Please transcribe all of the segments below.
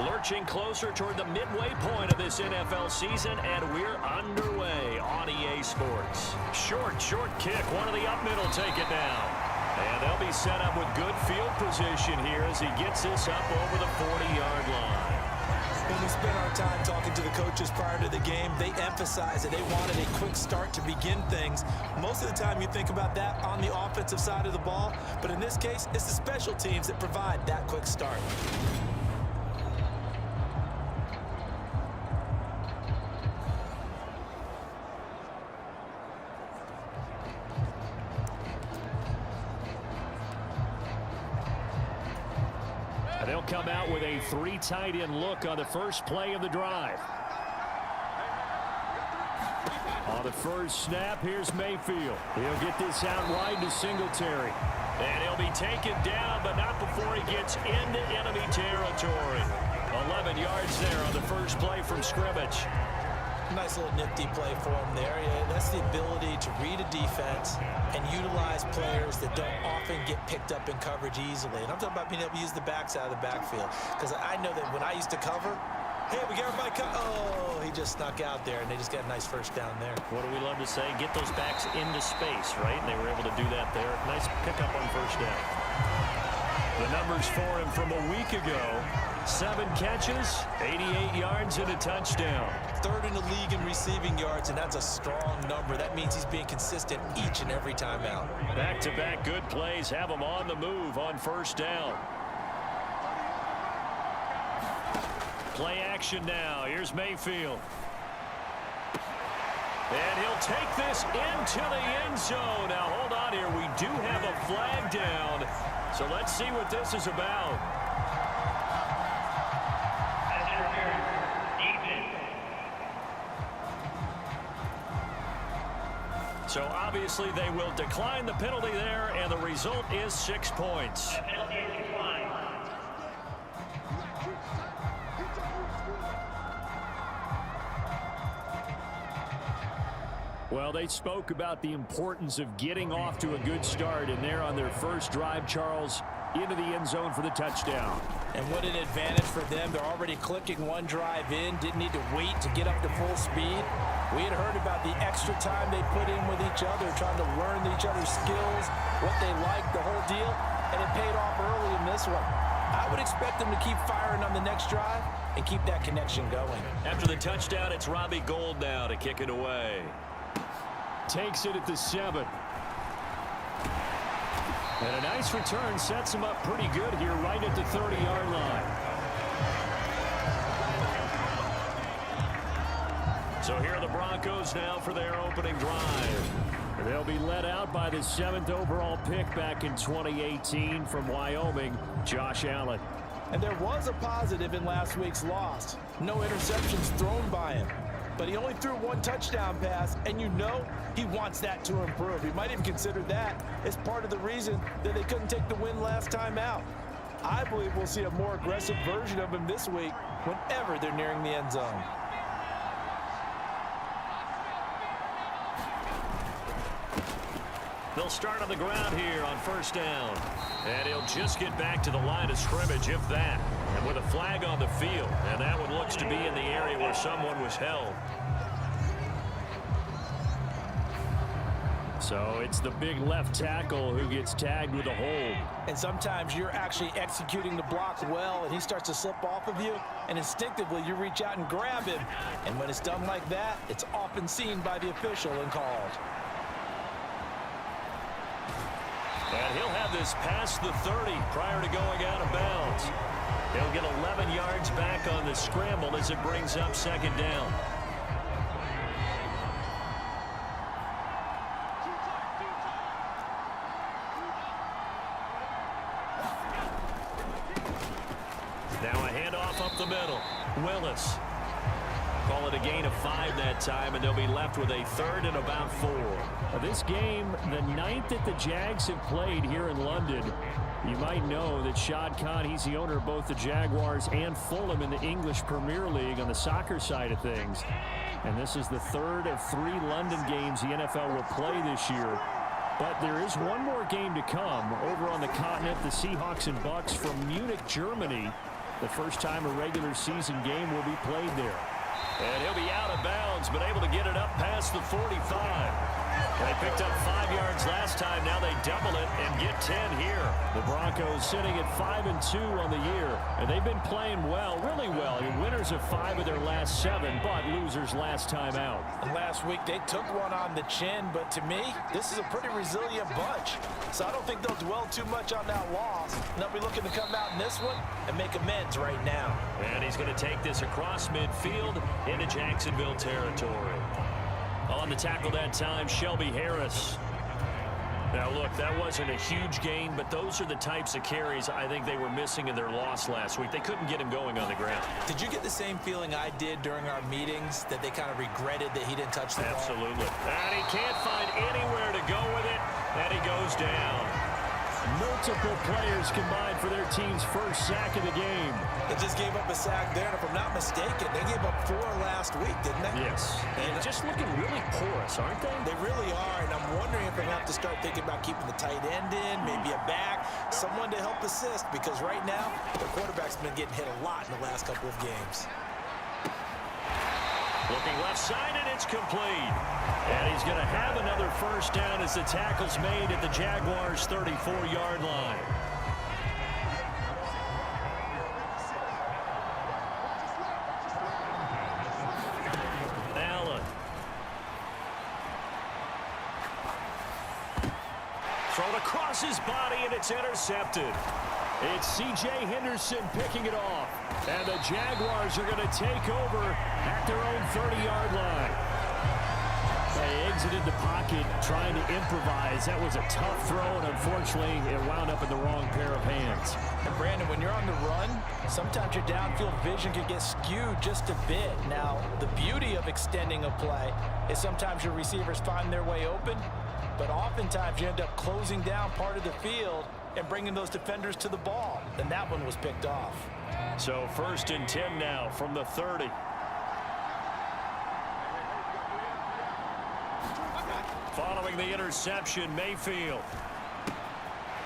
Lurching closer toward the midway point of this NFL season, and we're underway on EA Sports. Short kick. One of the up middle take it down. And they'll be set up with good field position here as he gets this up over the 40-yard line. When we spent our time talking to the coaches prior to the game, they emphasized that they wanted a quick start to begin things. Most of the time you think about that on the offensive side of the ball, but in this case, it's the special teams that provide that quick start. They'll come out with a 3 tight end look on the first play of the drive. On the first snap, here's Mayfield. He'll get this out wide to Singletary. And he'll be taken down, but not before he gets into enemy territory. 11 yards there on the first play from scrimmage. Nice little nifty play for him there. Yeah, that's the ability to read a defense and utilize players that don't often get picked up in coverage easily. And I'm talking about being able to use the backside of the backfield. Because I know that when I used to cover, hey, we got everybody cut. Oh, he just snuck out there, and they just got a nice first down there. What do we love to say? Get those backs into space, right? And they were able to do that there. Nice pickup on first down. The numbers for him from a week ago: 7 catches, 88 yards, and a touchdown. 3rd in the league in receiving yards, and that's a strong number. That means he's being consistent each and every time out. Back-to-back good plays have him on the move on first down. Play action now. Here's Mayfield. And he'll take this into the end zone. Now, hold on here. We do have a flag down. So let's see what this is about. So obviously they will decline the penalty there, and the result is 6 points. Well, they spoke about the importance of getting off to a good start, and they're on their first drive, Charles, into the end zone for the touchdown. And what an advantage for them. They're already clicking one drive in, didn't need to wait to get up to full speed. We had heard about the extra time they put in with each other, trying to learn each other's skills, what they like, the whole deal, and it paid off early in this one. I would expect them to keep firing on the next drive and keep that connection going. After the touchdown, it's Robbie Gould now to kick it away. Takes it at the 7. And a nice return sets him up pretty good here right at the 30-yard line. So here are the Broncos now for their opening drive. They'll be led out by the 7th overall pick back in 2018 from Wyoming, Josh Allen. And there was a positive in last week's loss. No interceptions thrown by him. But he only threw 1 touchdown pass, and you know he wants that to improve. He might even consider that as part of the reason that they couldn't take the win last time out. I believe we'll see a more aggressive version of him this week whenever they're nearing the end zone. They'll start on the ground here on first down. And he'll just get back to the line of scrimmage, if that. And with a flag on the field. And that one looks to be in the area where someone was held. So it's the big left tackle who gets tagged with a hold. And sometimes you're actually executing the block well, and he starts to slip off of you, and instinctively you reach out and grab him. And when it's done like that, it's often seen by the official and called. And he'll have this past the 30 prior to going out of bounds. He'll get 11 yards back on the scramble as it brings up second down. Now a handoff up the middle. Willis. Call it a gain of 5 that time, and they'll be left with a 3rd and about 4. This game, the 9th that the Jags have played here in London. You might know that Shad Khan, he's the owner of both the Jaguars and Fulham in the English Premier League on the soccer side of things. And this is the 3rd of 3 London games the NFL will play this year. But there is one more game to come over on the continent. The Seahawks and Bucks from Munich, Germany. The first time a regular season game will be played there. And he'll be out of bounds, but able to get it up past the 45. They picked up 5 yards last time. Now they double it and get 10 here. The Broncos sitting at 5-2 on the year, and they've been playing well, really well. Winners of 5 of their last 7, but losers last time out. And last week they took one on the chin, but to me, this is a pretty resilient bunch. So I don't think they'll dwell too much on that loss. And they'll be looking to come out in this one and make amends right now. And he's going to take this across midfield into Jacksonville territory. On the tackle that time, Shelby Harris. Now, look, that wasn't a huge gain, but those are the types of carries I think they were missing in their loss last week. They couldn't get him going on the ground. Did you get the same feeling I did during our meetings, that they kind of regretted that he didn't touch the ball? Absolutely. And he can't find anywhere to go with it, and he goes down. Multiple players combined for their team's first sack of the game. They just gave up a sack there, and if I'm not mistaken, they gave up 4 last week, didn't they? Yes. And just looking really porous, aren't they? They really are, and I'm wondering if they're going to have to start thinking about keeping the tight end in, maybe a back, someone to help assist, because right now, their quarterback's been getting hit a lot in the last couple of games. Looking left side, and it's complete. And he's going to have another first down as the tackle's made at the Jaguars' 34-yard line. Allen. Thrown across his body, and it's intercepted. It's C.J. Henderson picking it off. And the Jaguars are going to take over at their own 30-yard line. They exited the pocket trying to improvise. That was a tough throw, and unfortunately, it wound up in the wrong pair of hands. And Brandon, when you're on the run, sometimes your downfield vision can get skewed just a bit. Now, the beauty of extending a play is sometimes your receivers find their way open, but oftentimes you end up closing down part of the field and bringing those defenders to the ball. And that one was picked off. So 1st and 10 now from the 30. Following the interception, Mayfield.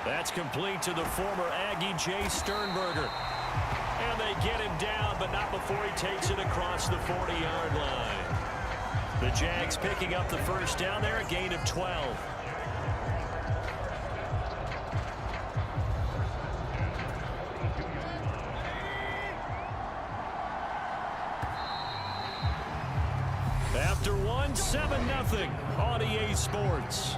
That's complete to the former Aggie Jay Sternberger. And they get him down, but not before he takes it across the 40-yard line. The Jags picking up the first down there, a gain of 12. After 7-0 on EA Sports.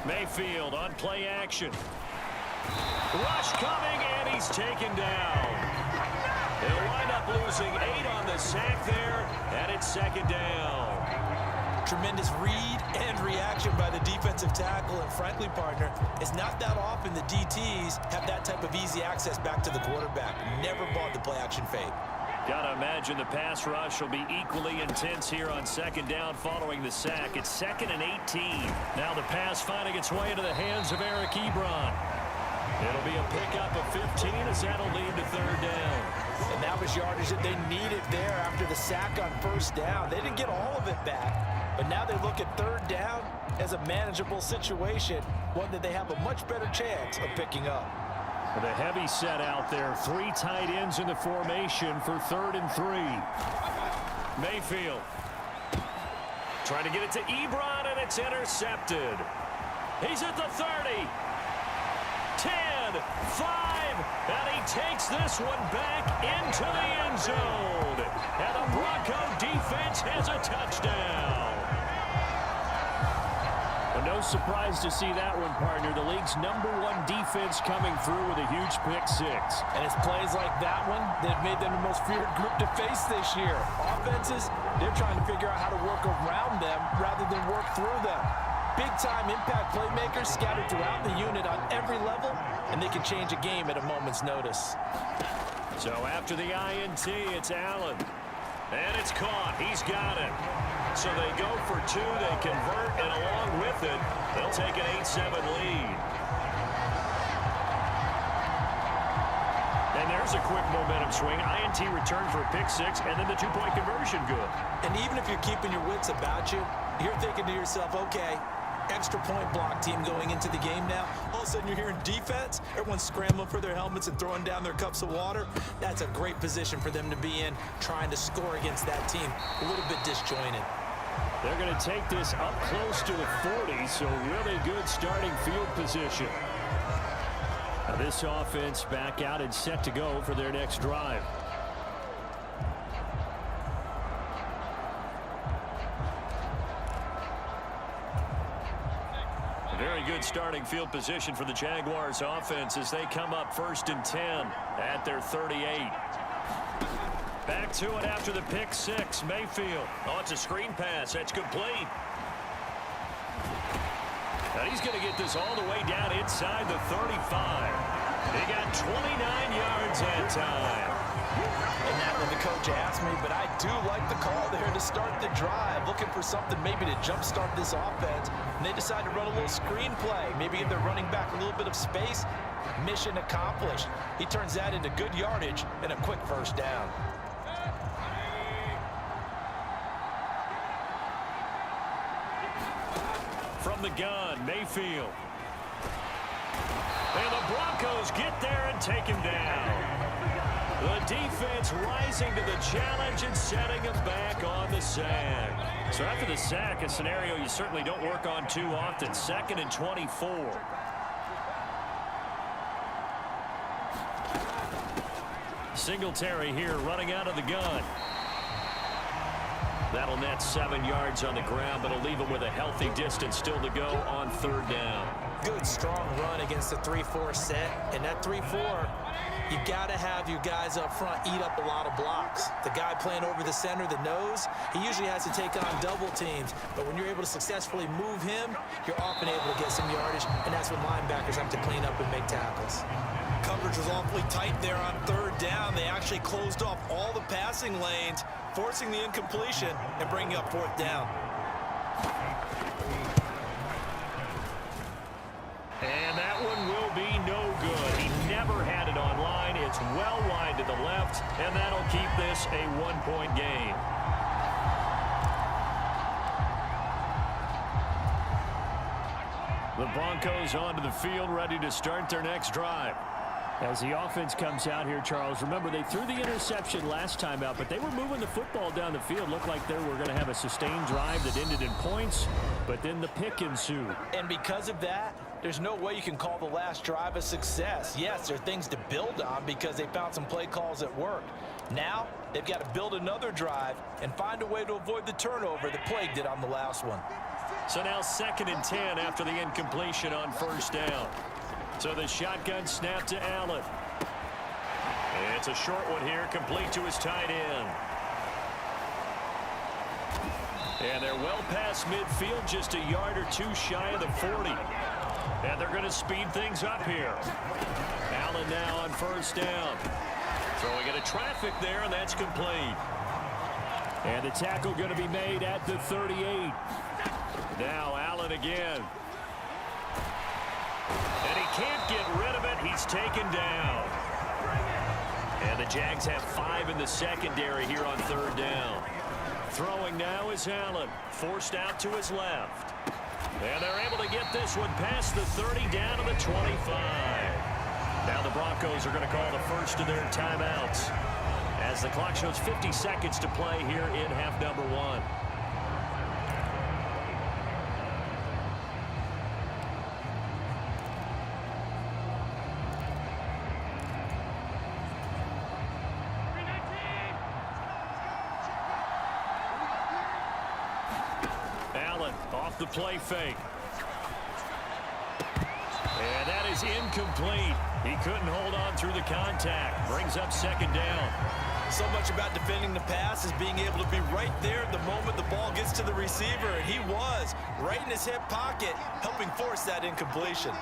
Mayfield on play action. Rush coming, and he's taken down. They'll wind up losing 8 on the sack there, and it's 2nd down. Tremendous read and reaction by the defensive tackle, and frankly, partner, it's not that often the DTs have that type of easy access back to the quarterback. Never bought the play action fake. Gotta imagine the pass rush will be equally intense here on 2nd down following the sack. It's 2nd and 18. Now the pass finding its way into the hands of Eric Ebron. It'll be a pickup of 15 as that'll lead to 3rd down. And that was yardage that they needed there after the sack on 1st down. They didn't get all of it back, but now they look at 3rd down as a manageable situation, one that they have a much better chance of picking up. The heavy set out there. 3 tight ends in the formation for 3rd and 3. Mayfield trying to get it to Ebron, and it's intercepted. He's at the 30. 10, 5, and he takes this one back into the end zone. And the Bronco defense has a touchdown. Well, no surprise to see that one, partner. The league's #1 defense coming through with a huge pick-6. And it's plays like that one that made them the most feared group to face this year. Offenses, they're trying to figure out how to work around them rather than work through them. Big-time impact playmakers scattered throughout the unit on every level, and they can change a game at a moment's notice. So after the INT, it's Allen. And it's caught. He's got it. So they go for 2. They convert, and along with it, they'll take an 8-7 lead. And there's a quick momentum swing. INT return for a pick six, and then the two-point conversion good. And even if you're keeping your wits about you, you're thinking to yourself, okay, extra point block team going into the game now. All of a sudden you're hearing defense. Everyone's scrambling for their helmets and throwing down their cups of water. That's a great position for them to be in, trying to score against that team. A little bit disjointed. They're going to take this up close to the 40, so really good starting field position. Now this offense back out and set to go for their next drive. A very good starting field position for the Jaguars offense as they come up 1st and 10 at their 38. Back to it after the pick six. Mayfield. Oh, it's a screen pass. That's complete. And he's going to get this all the way down inside the 35. He got 29 yards that time. And that one the coach asked me, but I do like the call there to start the drive. Looking for something maybe to jumpstart this offense. And they decide to run a little screen play. Maybe give their running back a little bit of space. Mission accomplished. He turns that into good yardage and a quick first down. From the gun, Mayfield. And the Broncos get there and take him down. The defense rising to the challenge and setting him back on the sack. So after the sack, a scenario you certainly don't work on too often. 2nd and 24. Singletary here running out of the gun. That'll net 7 yards on the ground, but it'll leave him with a healthy distance still to go on 3rd down. Good, strong run against the 3-4 set. And that 3-4, you got to have your guys up front eat up a lot of blocks. The guy playing over the center, the nose, he usually has to take on double teams. But when you're able to successfully move him, you're often able to get some yardage, and that's when linebackers have to clean up and make tackles. Coverage was awfully tight there on 3rd down. They actually closed off all the passing lanes, forcing the incompletion and bringing up 4th down. And that one will be no good. He never had it on line. It's well wide to the left, and that'll keep this a 1-point game. The Broncos onto the field, ready to start their next drive. As the offense comes out here, Charles, remember they threw the interception last time out, but they were moving the football down the field. Looked like they were going to have a sustained drive that ended in points, but then the pick ensued. And because of that, there's no way you can call the last drive a success. Yes, there are things to build on because they found some play calls that worked. Now, they've got to build another drive and find a way to avoid the turnover that plagued it on the last one. So now 2nd and 10 after the incompletion on 1st down. So the shotgun snap to Allen. It's a short one here, complete to his tight end. And they're well past midfield, just a yard or two shy of the 40. And they're going to speed things up here. Allen now on 1st down. Throwing into traffic there, and that's complete. And the tackle going to be made at the 38. Now Allen again. And he can't get rid of it. He's taken down. And the Jags have 5 in the secondary here on 3rd down. Throwing now is Allen. Forced out to his left. And they're able to get this one past the 30 down to the 25. Now the Broncos are going to call the first of their timeouts as the clock shows 50 seconds to play here in half number 1. Off the play fake. And that is incomplete. He couldn't hold on through the contact. Brings up 2nd down. So much about defending the pass is being able to be right there at the moment the ball gets to the receiver, and he was right in his hip pocket, helping force that incompletion.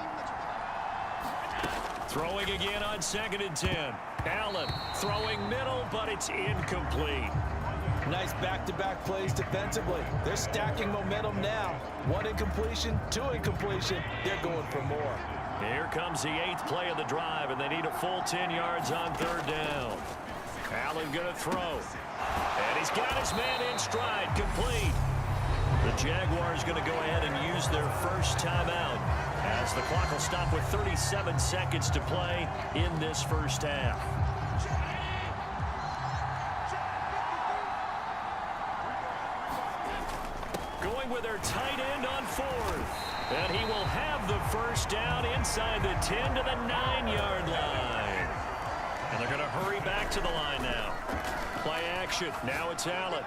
Throwing again on 2nd and 10. Allen throwing middle, but it's incomplete. Nice back-to-back plays defensively. They're stacking momentum now. 1 incompletion, 2 incompletion. They're going for more. Here comes the 8th play of the drive, and they need a full 10 yards on 3rd down. Allen going to throw. And he's got his man in stride, complete. The Jaguars going to go ahead and use their first timeout as the clock will stop with 37 seconds to play in this first half. Going with their tight end on 4th. And he will have the first down inside the 10 to the 9-yard line. And they're going to hurry back to the line now. Play action. Now it's Allen.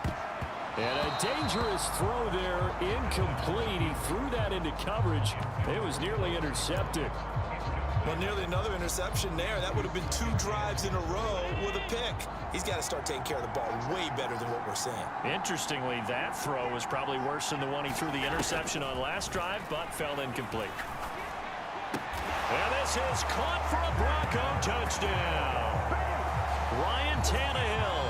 And a dangerous throw there, incomplete. He threw that into coverage. It was nearly intercepted. Well, nearly another interception there. That would have been 2 drives in a row with a pick. He's got to start taking care of the ball way better than what we're seeing. Interestingly, that throw was probably worse than the one he threw the interception on last drive, but fell incomplete. And this is caught for a Bronco touchdown. Ryan Tannehill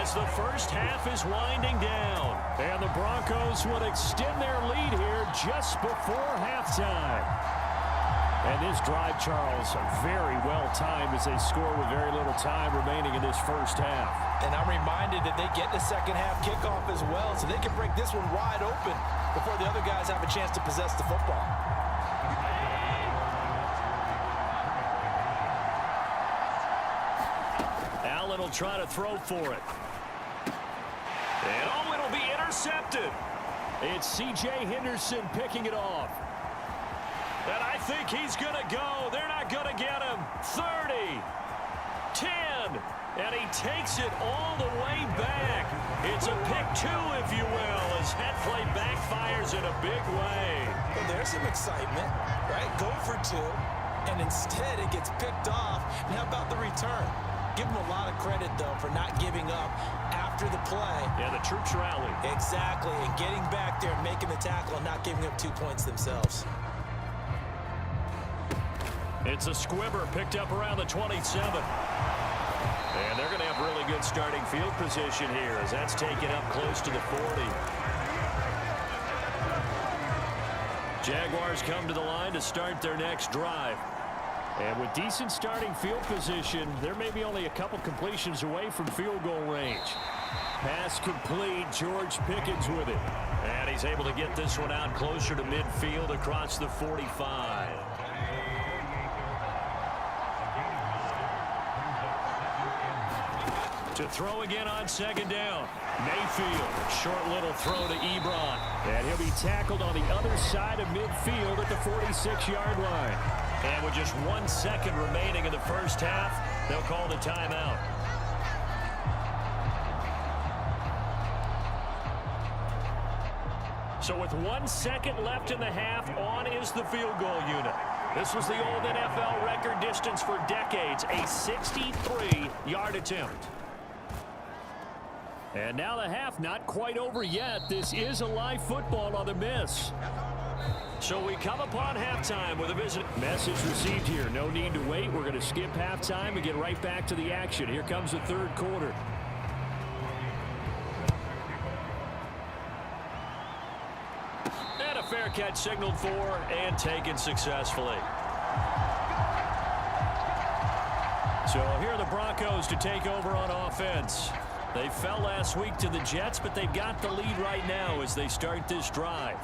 as the first half is winding down. And the Broncos would extend their lead here just before halftime. And this drive, Charles, very well timed as they score with very little time remaining in this first half. And I'm reminded that they get the second half kickoff as well, so they can break this one wide open before the other guys have a chance to possess the football. Allen will try to throw for it. And oh, it'll be intercepted. It's C.J. Henderson picking it off. And I think he's going to go. They're not going to get him. 30, 10, and he takes it all the way back. It's a pick 2, if you will, as that play backfires in a big way. Well, there's some excitement, right? Go for 2, and instead it gets picked off. And how about the return? Give him a lot of credit, though, for not giving up after the play. Yeah, the troops rallied. Exactly, and getting back there and making the tackle and not giving up 2 points themselves. It's a squibber picked up around the 27. And they're going to have really good starting field position here as that's taken up close to the 40. Jaguars come to the line to start their next drive. And with decent starting field position, there may be only a couple completions away from field goal range. Pass complete. George Pickens with it. And he's able to get this one out closer to midfield across the 45. To throw again on 2nd down. Mayfield, short little throw to Ebron. And he'll be tackled on the other side of midfield at the 46-yard line. And with just 1 second remaining in the first half, they'll call the timeout. So with 1 second left in the half, on is the field goal unit. This was the old NFL record distance for decades, a 63-yard attempt. And now the half not quite over yet. This is a live football on the miss. So we come upon halftime with a visit. Message received here. No need to wait. We're going to skip halftime and get right back to the action. Here comes the 3rd quarter. And a fair catch signaled for and taken successfully. So here are the Broncos to take over on offense. They fell last week to the Jets, but they've got the lead right now as they start this drive.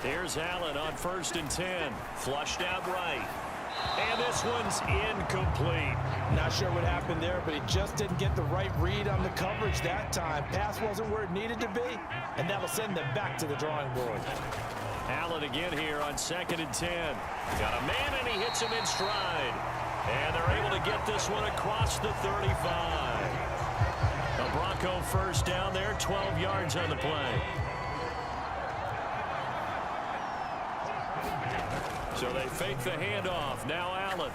Here's Allen on 1st and 10. Flushed out right. And this one's incomplete. Not sure what happened there, but he just didn't get the right read on the coverage that time. Pass wasn't where it needed to be, and that'll send them back to the drawing board. Allen again here on 2nd and 10. Got a man, and he hits him in stride. And they're able to get this one across the 35. A Bronco first down there, 12 yards on the play. So they fake the handoff. Now Allen.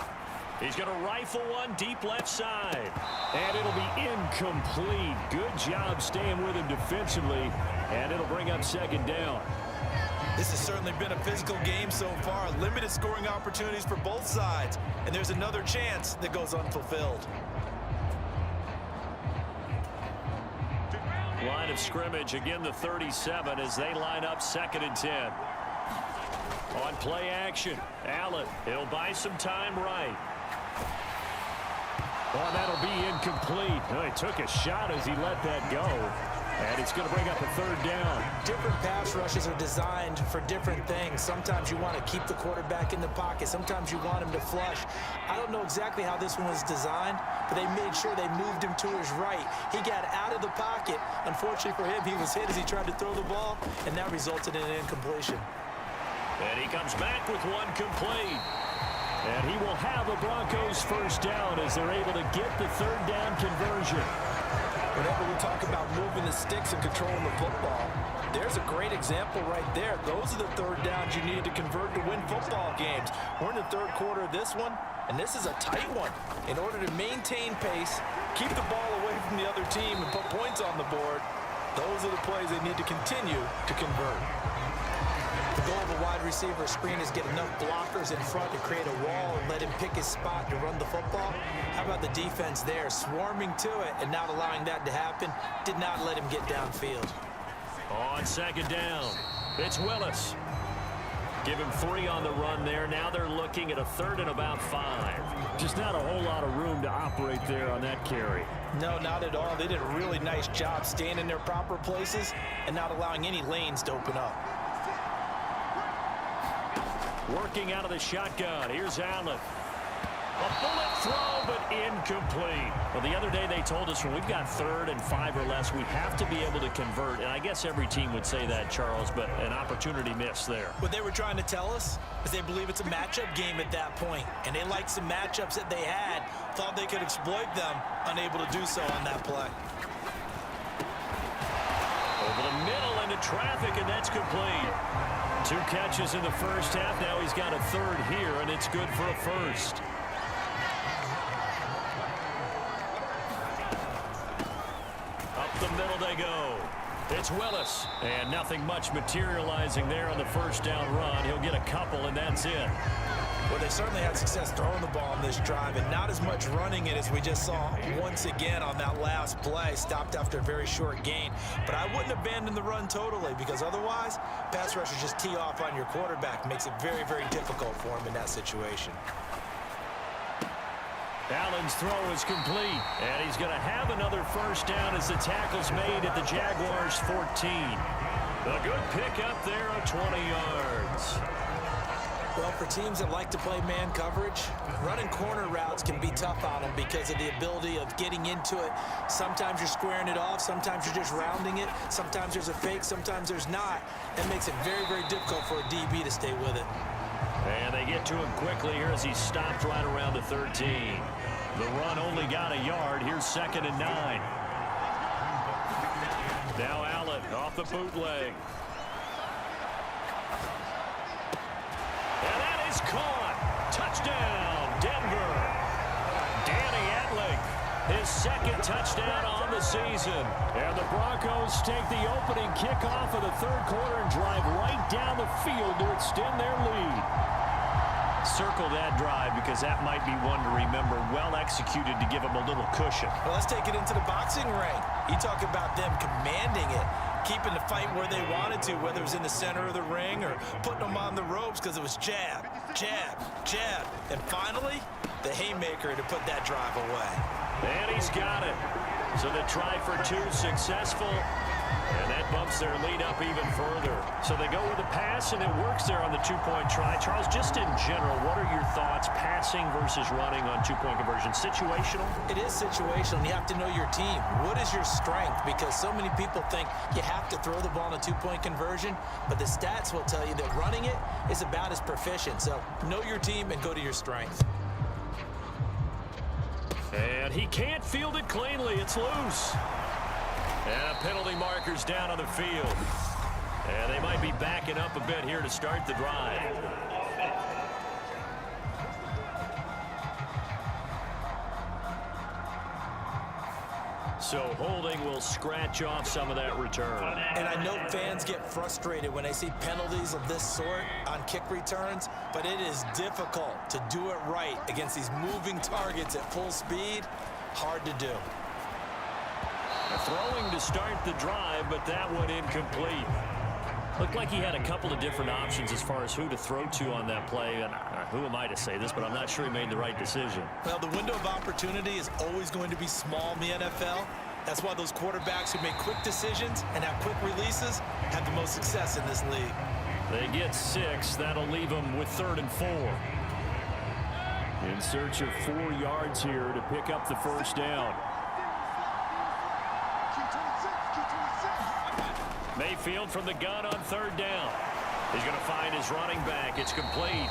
He's going to rifle one deep left side. And it'll be incomplete. Good job staying with him defensively. And it'll bring up 2nd down. This has certainly been a physical game so far. Limited scoring opportunities for both sides. And there's another chance that goes unfulfilled. Line of scrimmage, again the 37 as they line up 2nd and 10. On play action, Allen, he'll buy some time right. Oh, that'll be incomplete. Oh, he took a shot as he let that go. And it's going to bring up a third down. Different pass rushes are designed for different things. Sometimes you want to keep the quarterback in the pocket. Sometimes you want him to flush. I don't know exactly how this one was designed, but they made sure they moved him to his right. He got out of the pocket. Unfortunately for him, he was hit as he tried to throw the ball, and that resulted in an incompletion. And he comes back with one complete. And he will have a Broncos first down as they're able to get the third down conversion. Whenever we talk about moving the sticks and controlling the football, there's a great example right there. Those are the third downs you need to convert to win football games. We're in the third quarter of this one, and this is a tight one. In order to maintain pace, keep the ball away from the other team, and put points on the board, those are the plays they need to continue to convert. The goal of a wide receiver screen is get enough blockers in front to create a wall and let him pick his spot to run the football. How about the defense there, swarming to it and not allowing that to happen? Did not let him get downfield. On second down, it's Willis. Give him 3 on the run there. Now they're looking at a third and about 5. Just not a whole lot of room to operate there on that carry. No, not at all. They did a really nice job staying in their proper places and not allowing any lanes to open up. Working out of the shotgun. Here's Allen. A bullet throw, but incomplete. Well, the other day they told us when we've got 3rd and 5 or less, we have to be able to convert. And I guess every team would say that, Charles, but an opportunity missed there. What they were trying to tell us is they believe it's a matchup game at that point. And they liked some matchups that they had, thought they could exploit them, unable to do so on that play. Over the middle into traffic, and that's complete. 2 catches in the first half. Now he's got a 3rd here, and it's good for a first. Up the middle they go. It's Willis. And nothing much materializing there on the first down run. He'll get a couple, and that's it. Well, they certainly had success throwing the ball on this drive, and not as much running it as we just saw once again on that last play. Stopped after a very short gain. But I wouldn't abandon the run totally, because otherwise, pass rushers just tee off on your quarterback. Makes it very, very difficult for him in that situation. Allen's throw is complete, and he's going to have another first down as the tackle's made at the Jaguars' 14. A good pickup there of 20 yards. Well, for teams that like to play man coverage, running corner routes can be tough on them because of the ability of getting into it. Sometimes you're squaring it off. Sometimes you're just rounding it. Sometimes there's a fake. Sometimes there's not. That makes it very, very difficult for a DB to stay with it. And they get to him quickly here as he stopped right around the 13. The run only got a yard. Here's 2nd and 9. Now Allen off the bootleg. And that is caught. Touchdown, Denver. Danny Etling, his 2nd touchdown on the season. And the Broncos take the opening kickoff of the 3rd quarter and drive right down the field to extend their lead. Circle that drive because that might be one to remember. Well executed to give them a little cushion. Well, let's take it into the boxing ring. You talk about them commanding it, keeping the fight where they wanted to, whether it was in the center of the ring or putting them on the ropes because it was jab, jab, jab. And finally, the haymaker to put that drive away. And he's got it. So the try for 2 successful. And that bumps their lead up even further. So they go with a pass, and it works there on the 2-point try. Charles, just in general, what are your thoughts, passing versus running on 2-point conversion? Situational? It is situational. You have to know your team. What is your strength? Because so many people think you have to throw the ball in a 2-point conversion, but the stats will tell you that running it is about as proficient. So know your team and go to your strength. And he can't field it cleanly. It's loose. And a penalty marker's down on the field. And they might be backing up a bit here to start the drive. So holding will scratch off some of that return. And I know fans get frustrated when they see penalties of this sort on kick returns, but it is difficult to do it right against these moving targets at full speed. Hard to do. Throwing to start the drive, but that one incomplete. Looked like he had a couple of different options as far as who to throw to on that play. And who am I to say this, but I'm not sure he made the right decision. Well, the window of opportunity is always going to be small in the NFL. That's why those quarterbacks who make quick decisions and have quick releases have the most success in this league. They get 6. That'll leave them with 3rd and 4. In search of 4 yards here to pick up the first down. Mayfield from the gun on 3rd down. He's going to find his running back. It's complete.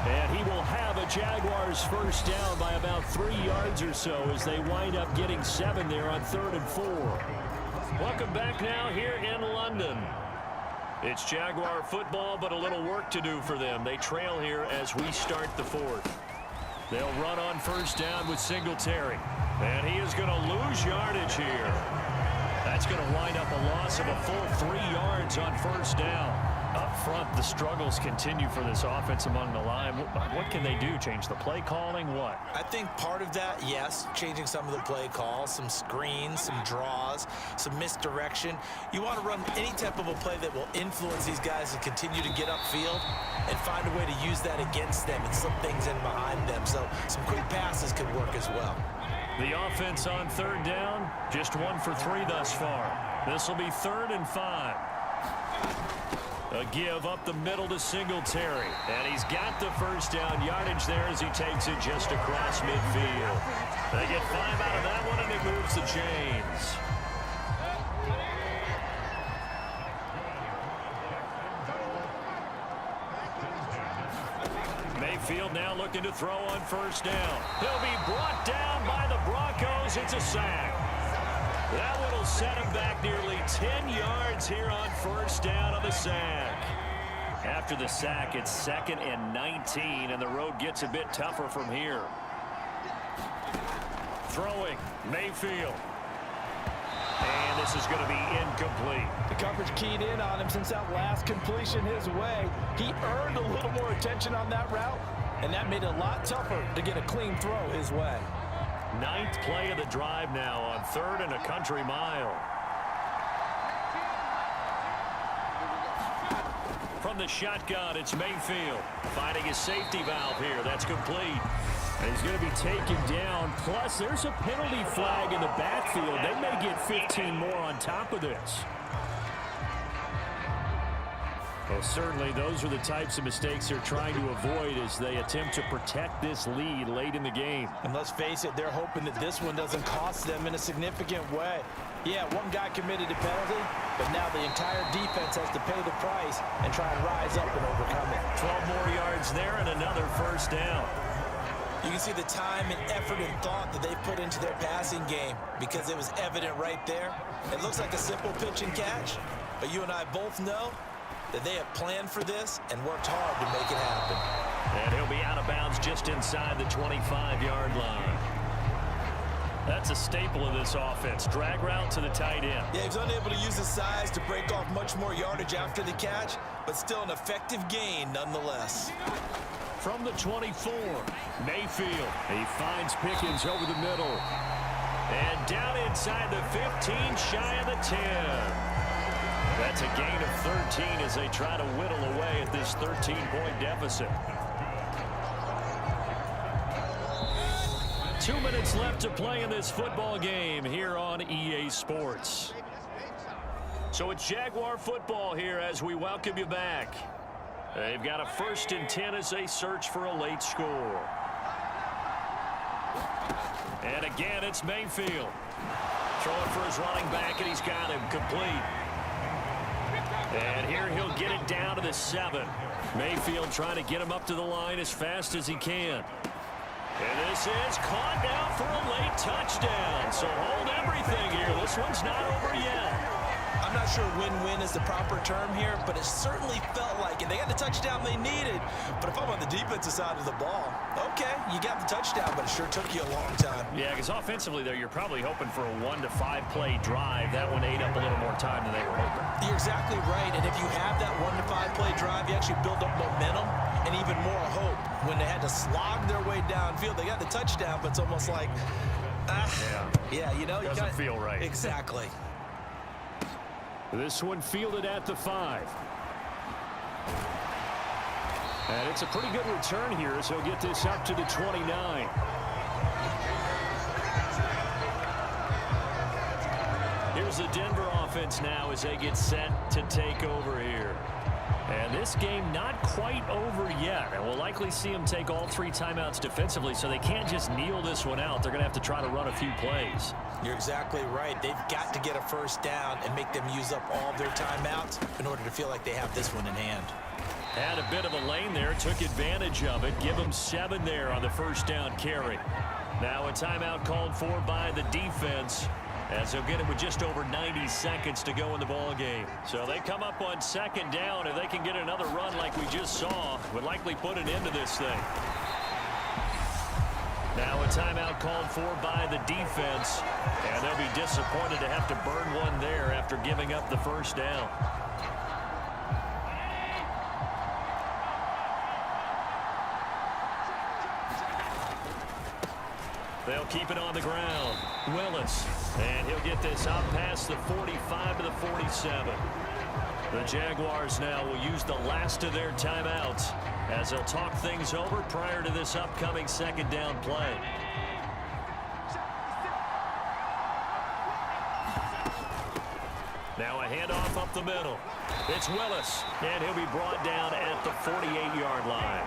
And he will have a Jaguars first down by about 3 yards or so as they wind up getting 7 there on 3rd and 4. Welcome back now here in London. It's Jaguar football, but a little work to do for them. They trail here as we start the 4th. They'll run on first down with Singletary. And he is going to lose yardage here. That's going to wind up a loss of a full 3 yards on first down. Up front, the struggles continue for this offense among the line. What can they do? Change the play calling? What? I think part of that, yes, changing some of the play calls, some screens, some draws, some misdirection. You want to run any type of a play that will influence these guys to continue to get upfield and find a way to use that against them and slip things in behind them. So some quick passes could work as well. The offense on 3rd down, just 1 for 3 thus far. This will be 3rd and 5. A give up the middle to Singletary. And he's got the first down yardage there as he takes it just across midfield. They get 5 out of that one, and it moves the chains. Mayfield now looking to throw on first down. He'll be brought down by the Broncos. It's a sack. That one will set him back nearly 10 yards here on first down on the sack. After the sack, it's 2nd and 19, and the road gets a bit tougher from here. Throwing, Mayfield. And this is going to be incomplete. The coverage keyed in on him since that last completion his way. He earned a little more attention on that route, and that made it a lot tougher to get a clean throw his way. 9th play of the drive now on 3rd and a country mile. From the shotgun, it's Mayfield finding his safety valve here. That's complete. And he's going to be taken down. Plus, there's a penalty flag in the backfield. They may get 15 more on top of this. Well, certainly those are the types of mistakes they're trying to avoid as they attempt to protect this lead late in the game. And let's face it, they're hoping that this one doesn't cost them in a significant way. Yeah, one guy committed a penalty, but now the entire defense has to pay the price and try and rise up and overcome it. 12 more yards there and another first down. You can see the time and effort and thought that they put into their passing game because it was evident right there. It looks like a simple pitch and catch, but you and I both know that they have planned for this and worked hard to make it happen. And he'll be out of bounds just inside the 25-yard line. That's a staple of this offense. Drag route to the tight end. Yeah, he was unable to use his size to break off much more yardage after the catch, but still an effective gain nonetheless. From the 24, Mayfield. He finds Pickens over the middle. And down inside the 15, shy of the 10. That's a gain of 13 as they try to whittle away at this 13-point deficit. 2 minutes left to play in this football game here on EA Sports. So it's Jaguar football here as we welcome you back. They've got a 1st and 10 as they search for a late score. And again, it's Mayfield. Throwing for his running back, and he's got him complete. And here he'll get it down to the 7. Mayfield trying to get him up to the line as fast as he can. And this is caught now for a late touchdown. So hold everything here. This one's not over yet. I'm not sure win-win is the proper term here, but it certainly felt like it. They got the touchdown they needed. But if I'm on the defensive side of the ball, okay, you got the touchdown, but it sure took you a long time. Yeah, because offensively there, you're probably hoping for a 1 to 5 play drive. That one ate up a little more time than they were hoping. You're exactly right. And if you have that 1 to 5 play drive, you actually build up momentum and even more hope. When they had to slog their way downfield, they got the touchdown, but it's almost like, yeah, you know, doesn't feel right. Exactly. This one fielded at the 5. And it's a pretty good return here, so he'll get this up to the 29. Here's the Denver offense now as they get set to take over here. And this game not quite over yet. And we'll likely see them take all 3 timeouts defensively, so they can't just kneel this one out. They're going to have to try to run a few plays. You're exactly right. They've got to get a first down and make them use up all of their timeouts in order to feel like they have this one in hand. Had a bit of a lane there, took advantage of it. Give them 7 there on the first down carry. Now a timeout called for by the defense, as they'll get it with just over 90 seconds to go in the ball game. So they come up on second down. If they can get another run like we just saw, would likely put an end to this thing. Now a timeout called for by the defense, and they'll be disappointed to have to burn one there after giving up the first down. They'll keep it on the ground. Willis. And he'll get this out past the 45 to the 47. The Jaguars now will use the last of their timeouts as they'll talk things over prior to this upcoming second down play. Now a handoff up the middle. It's Willis, and he'll be brought down at the 48-yard line.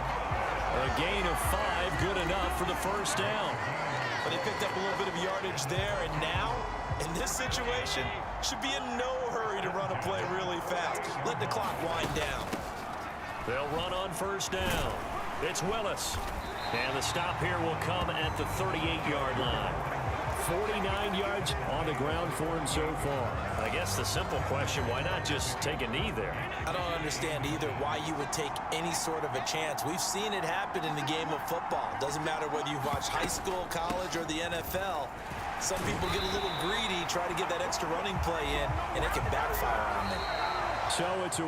A gain of 5, good enough for the first down. But they picked up a little bit of yardage there, and now, in this situation, should be in no hurry to run a play really fast. Let the clock wind down. They'll run on first down. It's Willis. And the stop here will come at the 38-yard line. 49 yards on the ground for him so far. I guess the simple question, why not just take a knee there? I don't understand either why you would take any sort of a chance. We've seen it happen in the game of football. Doesn't matter whether you watch high school, college, or the NFL. Some people get a little greedy, try to get that extra running play in, and it can backfire on them. So it's a